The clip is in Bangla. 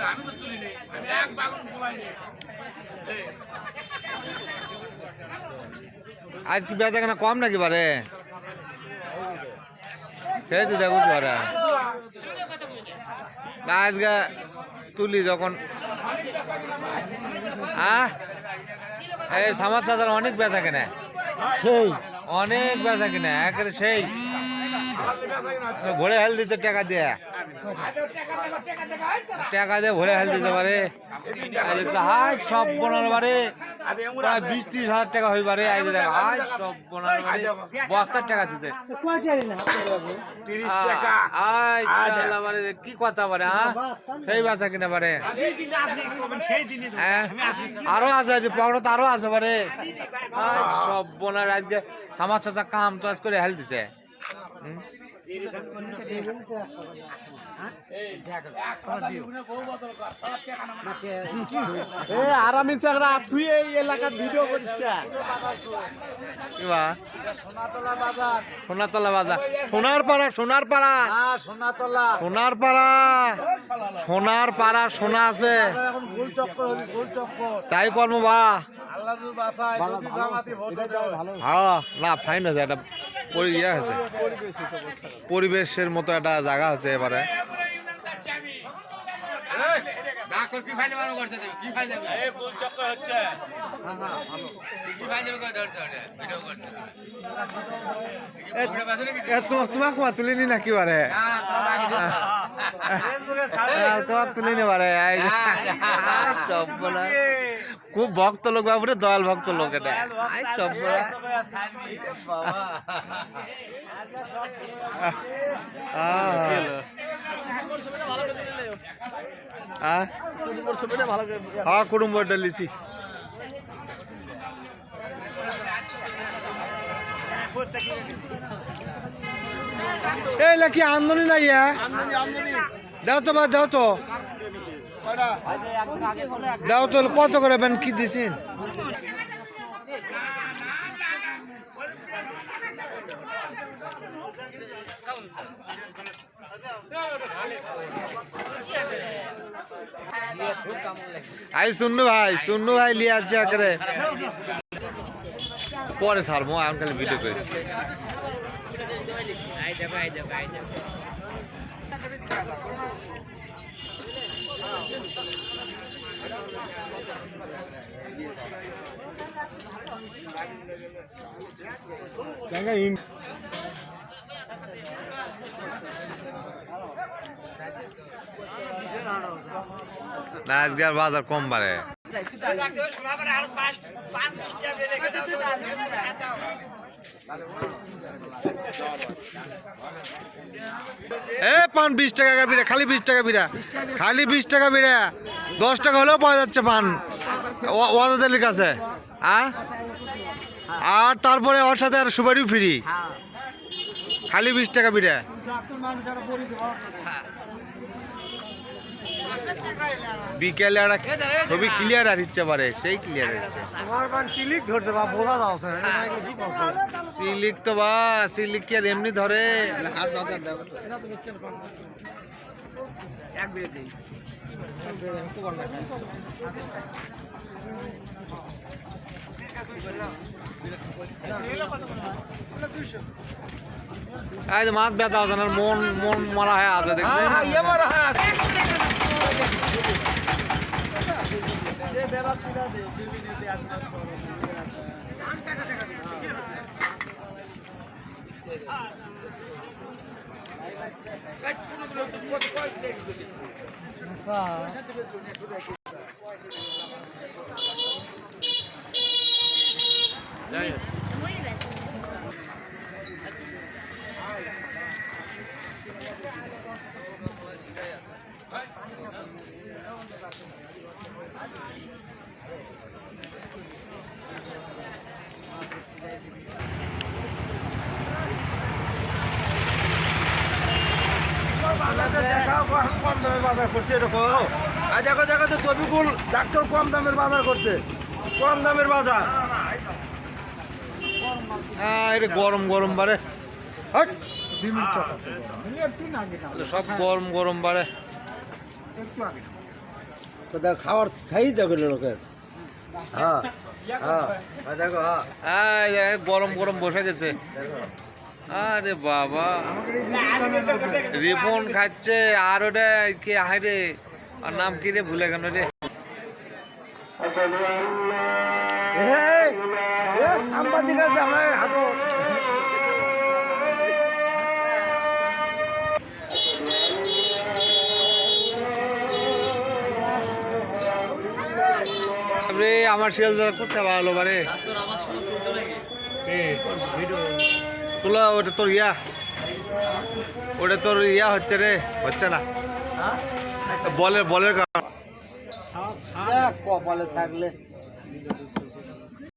আমি তো চলি নেই, আমি এক বাগুন ঘুমাই নেই। আজ কি বেচা কেনা কম নাকি বারে? সেই তো দেখো বারে আজকে তুলি যখন এই সামাজ সাধারণ অনেক বেচা কেনা, সেই অনেক বেচা কিনা একেবারে সেই ভরে হেল দিতে টাকা দিয়ে ভরে হেল দিতে পারে। সব বোনার বারে প্রায় 20-30 হাজার টাকা হয়ে পারে। সব বোনার বারে বস্তার টাকা দিতে 30 টাকা কি কথা পারে। সেই বাসা কিনা পারে আরো আছে, পকেটে তো আরো আছে পারে। সব বোনার আজকে আমার চাচা কাম তো আজ করে হেল দিতে। আরামি চাকরা তুই এই এলাকার ভিডিও করিস সোনাতলা বাজার, সোনার পাড়া, সোনার পাড়া, সোনার পাড়া, সোনার পাড়া সোনা আছে তাই কর্ম বা হ্যাঁ না ফাইন আছে। একটা ইয়ে আছে, পরিবেশের মতো একটা জায়গা আছে এবারে। তোমাক তুলিনি নাকি বারে? তোমাক তুলিনি বারে? খুব ভক্ত লোক বাবুরে, দয়াল ভক্ত লোক এটা। সব হ্যাঁ কুটুম্ব লিছি এই কি আন্দোলন নাই দাও তো, দাও তো, দাও তো। কত করে বেন কি দিছেন? আই শুনু ভাই লিয়ে আসছে আকারে পরে ছাড়বো, আমি খালি ভিডিও করে না আজকে আর বাজার কম বাড়ে। পান 20 টাকা বিড়া, খালি 20 টাকা বিড়া, খালি 20 টাকা বিড়া। 10 টাকা হলেও পাওয়া যাচ্ছে পান ওয়াদাদের কাছে। আর তারপরে ওর সাথে আর সুপারিও ফ্রি, খালি 20 টাকা বিড়া। বিকেলে ছবি ক্লিয়ার আর ইচ্ছে পারে, সেই ক্লিয়ার হচ্ছে। সিলিক তো বা সিলিক কি আর এমনি ধরে? মাছ ব্যথা হচ্ছে না, মন মারা হয়ে আছে দেখবেন। কম দামের বাজার করছে এরকম। আর দেখো দেখো তো তবিকুল ডাক্তার কম দামের বাজার করছে। কম দামের বাজার। এটা গরম গরম বারে সব গরম গরম বারে খাওয়ার চাহিদা করলো লোকের। হ্যাঁ হ্যাঁ দেখো হ্যাঁ গরম গরম বসে গেছে আরে বাবা রিপন খাচ্ছে আর ওটা কি আহে রে আর নাম কি রে ভুলে গেল রে সাংবাদিকের জামাই হাঁটো। রে আমার শিয়াল করতে ভালো বারে তোলা ওটা তোর ওটা তোর হচ্ছে রে হচ্ছে না বলের কারণ কপালে থাকলে